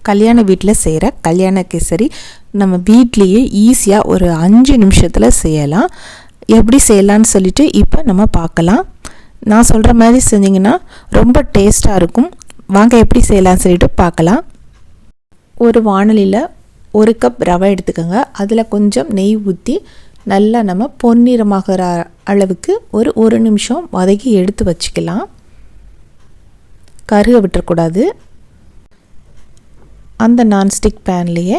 கல்யாண வீட்டில் செய்கிற கல்யாண கேசரி நம்ம வீட்லேயே ஈஸியாக ஒரு 5 நிமிஷத்தில் செய்யலாம். எப்படி செய்யலான்னு சொல்லிட்டு இப்போ நம்ம பார்க்கலாம். நான் சொல்கிற மாதிரி செஞ்சிங்கன்னா ரொம்ப டேஸ்ட்டாக இருக்கும். வாங்க எப்படி செய்யலான்னு சொல்லிட்டு பார்க்கலாம். ஒரு வாணலியில் 1 கப் ரவை எடுத்துக்கோங்க. அதில் கொஞ்சம் நெய் ஊற்றி நல்லா நம்ம பொன்னிறமாகிற அளவுக்கு ஒரு நிமிஷம் வதக்கி எடுத்து வச்சுக்கலாம். கருக விட்டுறக்கூடாது. அந்த நான்ஸ்டிக் பேன்லேயே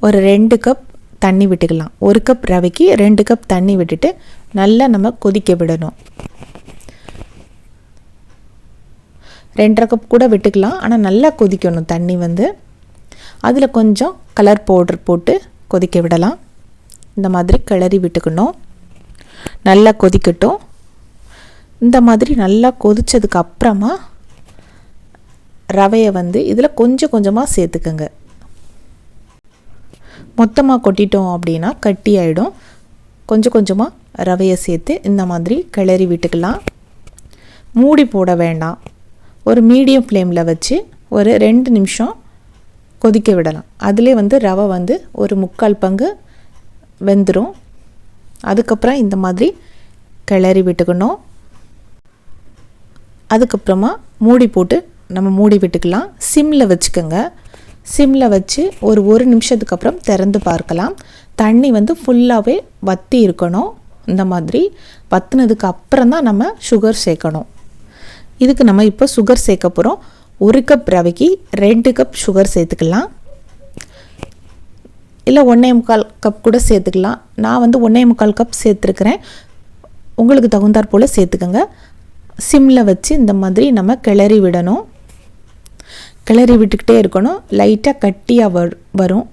ஒரு 2 கப் தண்ணி விட்டுக்கலாம். 1 கப் ரவைக்கு 2 கப் தண்ணி விட்டுட்டு நல்லா நம்ம கொதிக்க விடணும். 2.5 கப் கூட விட்டுக்கலாம். ஆனால் நல்லா கொதிக்கணும் தண்ணி அதில் கொஞ்சம் கலர் பவுடர் போட்டு கொதிக்க விடலாம். இந்த மாதிரி கிளறி விட்டுக்கணும். நல்லா கொதிக்கட்டும். இந்த மாதிரி நல்லா கொதித்ததுக்கு அப்புறமா ரவையை இதில் கொஞ்சம் கொஞ்சமாக சேர்த்துக்கங்க. மொத்தமாக கொட்டிட்டோம் அப்படின்னா கட்டி ஆகிடும். கொஞ்சம் கொஞ்சமாக ரவையை சேர்த்து இந்த மாதிரி கிளறி விட்டுக்கலாம். மூடி போட வேண்டாம். ஒரு மீடியம் ஃப்ளேமில் வச்சு ஒரு 2 நிமிஷம் கொதிக்க விடலாம். அதிலே ரவை ஒரு 3/4 பங்கு வெந்துடும். அதுக்கப்புறம் இந்த மாதிரி கிளறி விட்டுக்கணும். அதுக்கப்புறமா மூடி போட்டு நம்ம மூடி விட்டுக்கலாம். சிம்மில் வச்சுக்கோங்க. சிம்மில் வச்சு ஒரு நிமிஷத்துக்கு அப்புறம் திறந்து பார்க்கலாம். தண்ணி ஃபுல்லாகவே வற்றி இருக்கணும். இந்த மாதிரி வற்றினதுக்கு அப்புறம் தான் நம்ம சுகர் சேர்க்கணும். இதுக்கு நம்ம இப்போ சுகர் சேர்க்க போகிறோம். 1 கப் ரவைக்கு 2 கப் சுகர் சேர்த்துக்கலாம். இல்லை 1.25 கப் கூட சேர்த்துக்கலாம். நான் 1.25 கப் சேர்த்துருக்கிறேன். உங்களுக்கு தகுந்தாற் போல் சேர்த்துக்கோங்க. சிம்மில் வச்சு இந்த மாதிரி நம்ம கிளறி விடணும். கிளறி விட்டுக்கிட்டே இருக்கணும். லைட்டாக கட்டியாக வரும்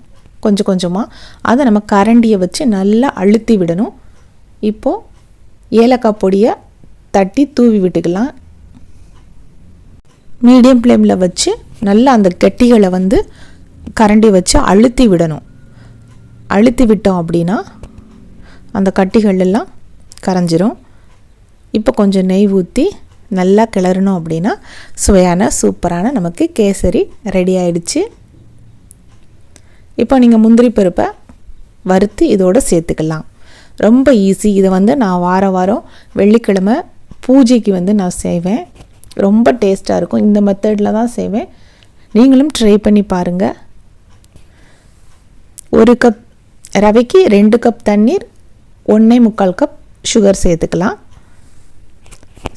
கொஞ்சம் கொஞ்சமாக. அதை நம்ம கரண்டியை வச்சு நல்லா அழுத்தி விடணும். இப்போது ஏலக்காய் பொடியை தட்டி தூவி விட்டுக்கலாம். மீடியம் ஃப்ளேமில் வச்சு நல்லா அந்த கட்டிகளை கரண்டி வச்சு அழுத்தி விடணும். அழுத்தி விட்டோம் அப்படின்னா அந்த கட்டிகள் எல்லாம் கரைஞ்சிரும். இப்போ கொஞ்சம் நெய் ஊற்றி நல்லா கிளறணும் அப்படின்னா சுவையான சூப்பரான நமக்கு கேசரி ரெடி ஆயிடுச்சு. இப்போ நீங்கள் முந்திரி பருப்பை வறுத்து இதோடு சேர்த்துக்கலாம். ரொம்ப ஈஸி. இதை நான் வாரம் வெள்ளிக்கிழமை பூஜைக்கு நான் செய்வேன். ரொம்ப டேஸ்ட்டாக இருக்கும். இந்த மெத்தடில் தான் செய்வேன். நீங்களும் ட்ரை பண்ணி பாருங்கள். 1 கப் ரவைக்கு 2 கப் தண்ணீர், 1.25 கப் சுகர் சேர்த்துக்கலாம்.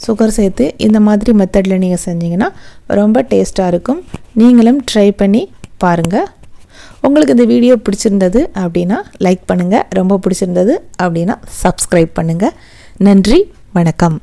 சுகர் சேர்த்து இந்த மாதிரி மெத்தடில் நீங்கள் செஞ்சீங்கன்னா ரொம்ப டேஸ்ட்டாக இருக்கும். நீங்களும் ட்ரை பண்ணி பாருங்கள். உங்களுக்கு இந்த வீடியோ பிடிச்சிருந்தது அப்படின்னா லைக் பண்ணுங்கள். ரொம்ப பிடிச்சிருந்தது அப்படின்னா சப்ஸ்கிரைப் பண்ணுங்கள். நன்றி, வணக்கம்.